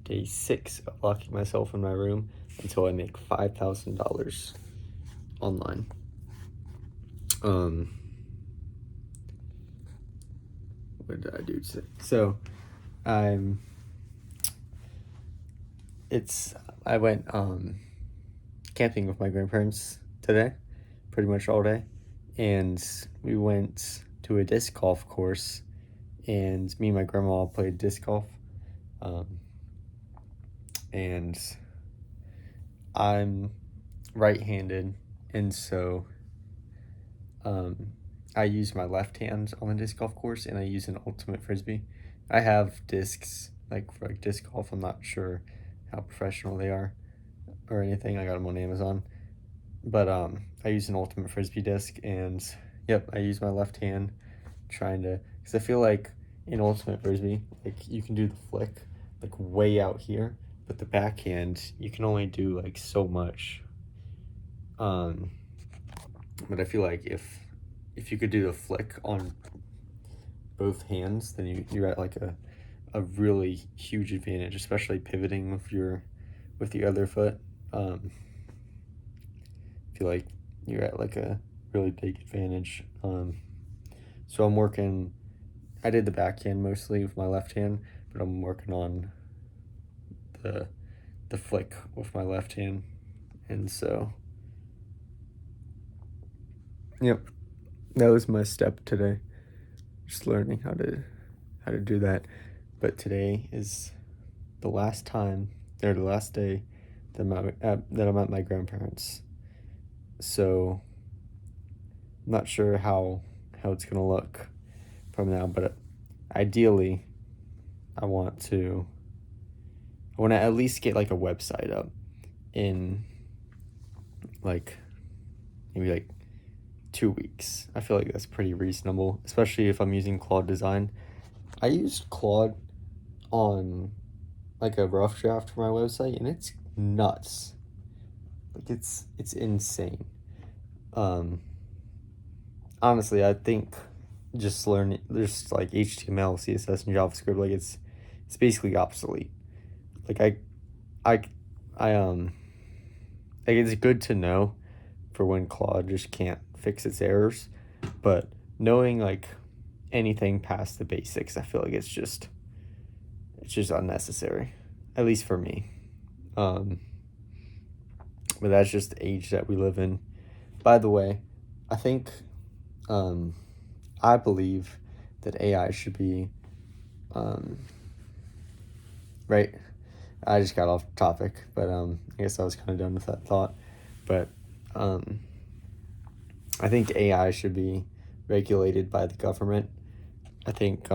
day 6 of locking myself in my room until I make $5,000 online. What did I do today? So, I went camping with my grandparents today, pretty much all day, and we went to a disc golf course, and me and my grandma played disc golf, and I'm right-handed, and so I use my left hand on the disc golf course, and I use an ultimate frisbee. I have discs for disc golf. I'm not sure how professional they are or anything. I got them on Amazon, but I use an ultimate frisbee disc, and yep, I use my left hand because I feel like in ultimate frisbee, you can do the flick way out here, but the backhand you can only do so much. But I feel like if you could do the flick on both hands, then you're at a really huge advantage, especially pivoting with the other foot. I feel like you're at a really big advantage. So I did the backhand mostly with my left hand, but I'm working on the flick with my left hand, and so yep, that was my step today, just learning how to do that. But today is the last day that I'm at my grandparents', so I'm not sure how it's gonna look from now, but ideally I want to at least get a website up in maybe 2 weeks. I feel like that's pretty reasonable, especially if I'm using Claude Design. I used Claude on a rough draft for my website, and it's nuts. It's insane. Honestly, I think just learning there's HTML, CSS, and JavaScript, it's basically obsolete. It's good to know for when Claude just can't fix its errors, but knowing anything past the basics, I feel like it's just unnecessary, at least for me. But that's just the age that we live in. By the way, I think I believe that AI should be right. I just got off topic, but I guess I was kind of done with that thought. But I think AI should be regulated by the government. I think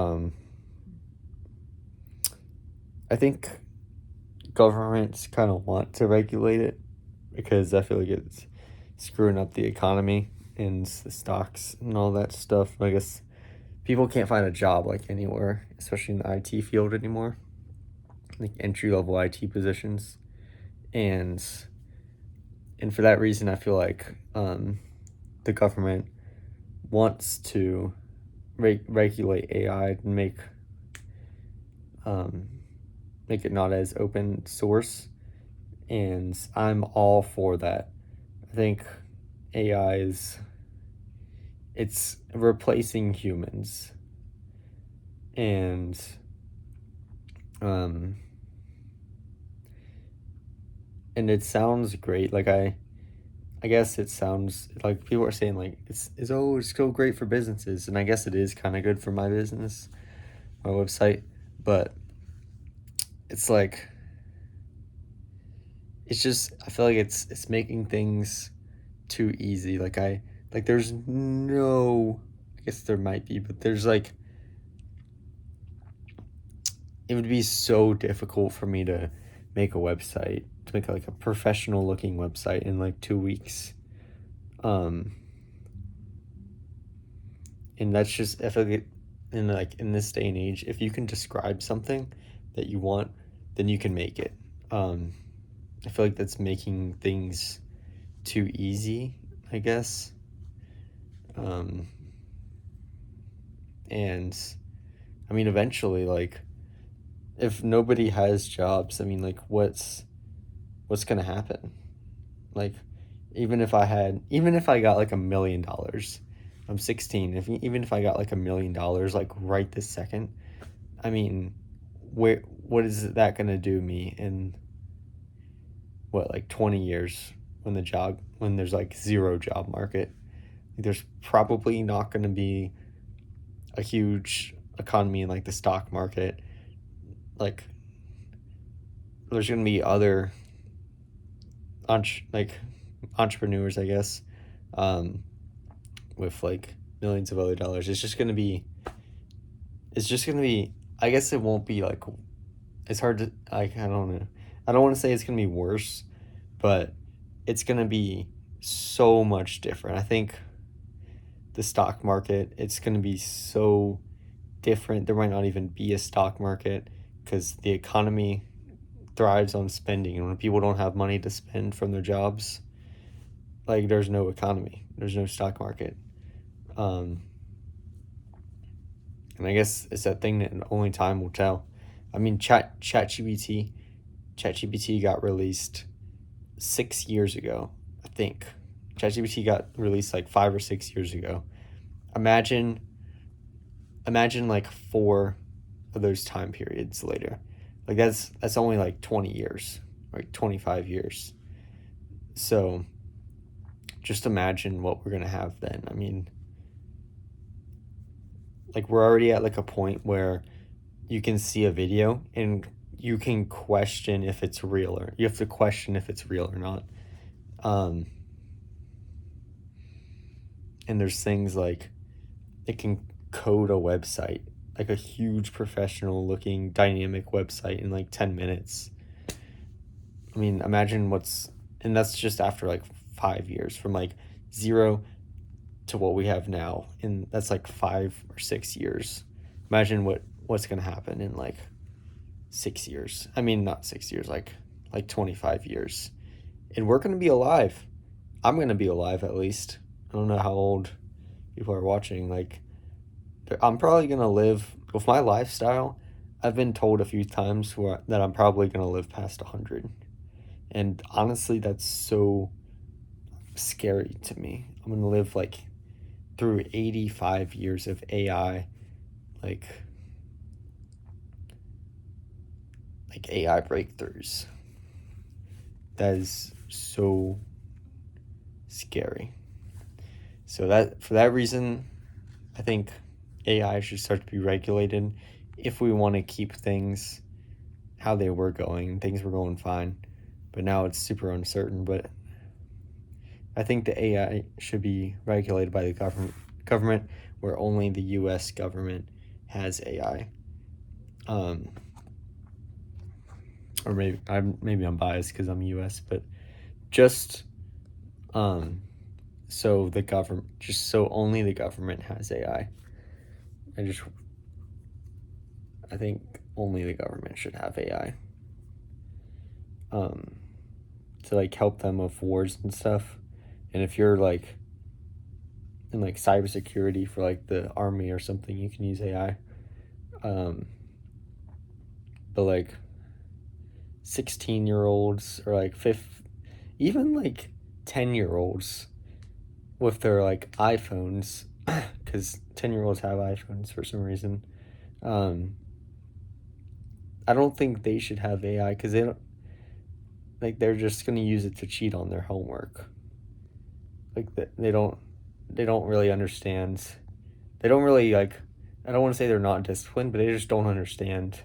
governments kind of want to regulate it because I feel like it's screwing up the economy and the stocks and all that stuff. I guess people can't find a job anywhere, especially in the IT field anymore, entry-level IT positions, and for that reason, I feel like the government wants to regulate AI and make it not as open source, and I'm all for that. I think AI it's replacing humans, and it sounds great. I guess it sounds like people are saying it's so great for businesses, and I guess it is kind of good for my business, my website, but it's just I feel like it's making things too easy. There's no, I guess there might be, but there's it would be so difficult for me to make a website, to make a professional looking website in 2 weeks. And that's just, I feel like in this day and age, if you can describe something that you want, then you can make it. I feel like that's making things too easy, I guess. And I mean, eventually, if nobody has jobs, I mean, like, what's gonna happen? Like, even if I got like $1 million, I'm 16. Even if I got like $1 million, like right this second, I mean, what is that gonna do me in what, like 20 years, when there's like zero job market? There's probably not gonna be a huge economy in like the stock market. Like, there's gonna be other like entrepreneurs, I guess, um, with like millions of other dollars. It's just gonna be. I guess it won't be like. It's hard to like. I don't know. I don't want to say it's gonna be worse, but it's gonna be so much different. I think the stock market, it's gonna be so different. There might not even be a stock market because the economy thrives on spending, and when people don't have money to spend from their jobs, like, there's no economy, there's no stock market. um and I guess it's that thing that only time will tell. I mean, ChatGPT got released 6 years ago, I think. ChatGPT got released like 5 or 6 years ago. Imagine like 4 of those time periods later. Like, that's only like 20 years, like 25 years. So just imagine what we're gonna have then. I mean, like, we're already at like a point where you can see a video and you can question if it's real, or you have to question if it's real or not. um and there's things like it can code a website, like a huge professional looking dynamic website, in like 10 minutes. I mean, imagine and that's just after like 5 years, from like zero to what we have now, and that's like 5 or 6 years. Imagine what's gonna happen in like 6 years. I mean, not 6 years, like 25 years, and we're gonna be alive. I'm gonna be alive, at least. I don't know how old people are watching. Like, I'm probably gonna live with my lifestyle. I've been told a few times that I'm probably gonna live past 100, and honestly, that's so scary to me. I'm gonna live like through 85 years of AI, like AI breakthroughs. That is so scary. So that for that reason, I think AI should start to be regulated if we want to keep things how they were going. Things were going fine, but now it's super uncertain. But I think the AI should be regulated by the government, where only the U.S. government has AI. Or maybe I'm biased because I'm U.S., but just so only the government has AI. I think only the government should have AI. To like help them with wars and stuff. And if you're like in like cybersecurity for like the army or something, you can use AI. But like 16-year-olds, or like even like 10-year-olds with their like iPhones, because 10-year-olds have iPhones for some reason. I don't think they should have AI, because they don't, like, they're just gonna use it to cheat on their homework. Like, they don't really understand. They don't really, like, I don't want to say they're not disciplined, but they just don't understand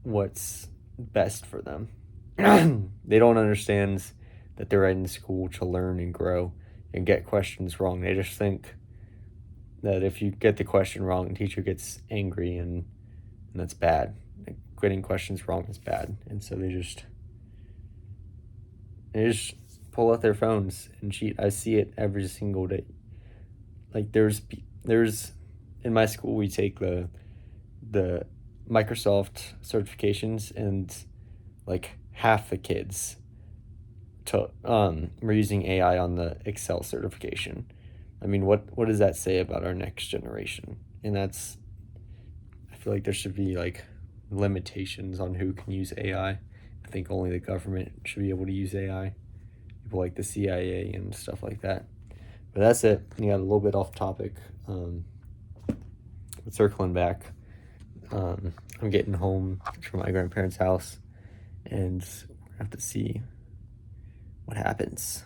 what's best for them. They don't understand that they're in school to learn and grow and get questions wrong. They just think that if you get the question wrong, the teacher gets angry, and that's bad. Like, getting questions wrong is bad, and so they just pull out their phones and cheat. I see it every single day. Like, there's in my school, we take the Microsoft certifications, and like half the kids we're using AI on the Excel certification. I mean, what does that say about our next generation? And I feel like there should be like limitations on who can use AI. I think only the government should be able to use AI. People like the CIA and stuff like that. But that's it. You got a little bit off topic. Circling back, I'm getting home from my grandparents' house, and we're gonna have to see what happens.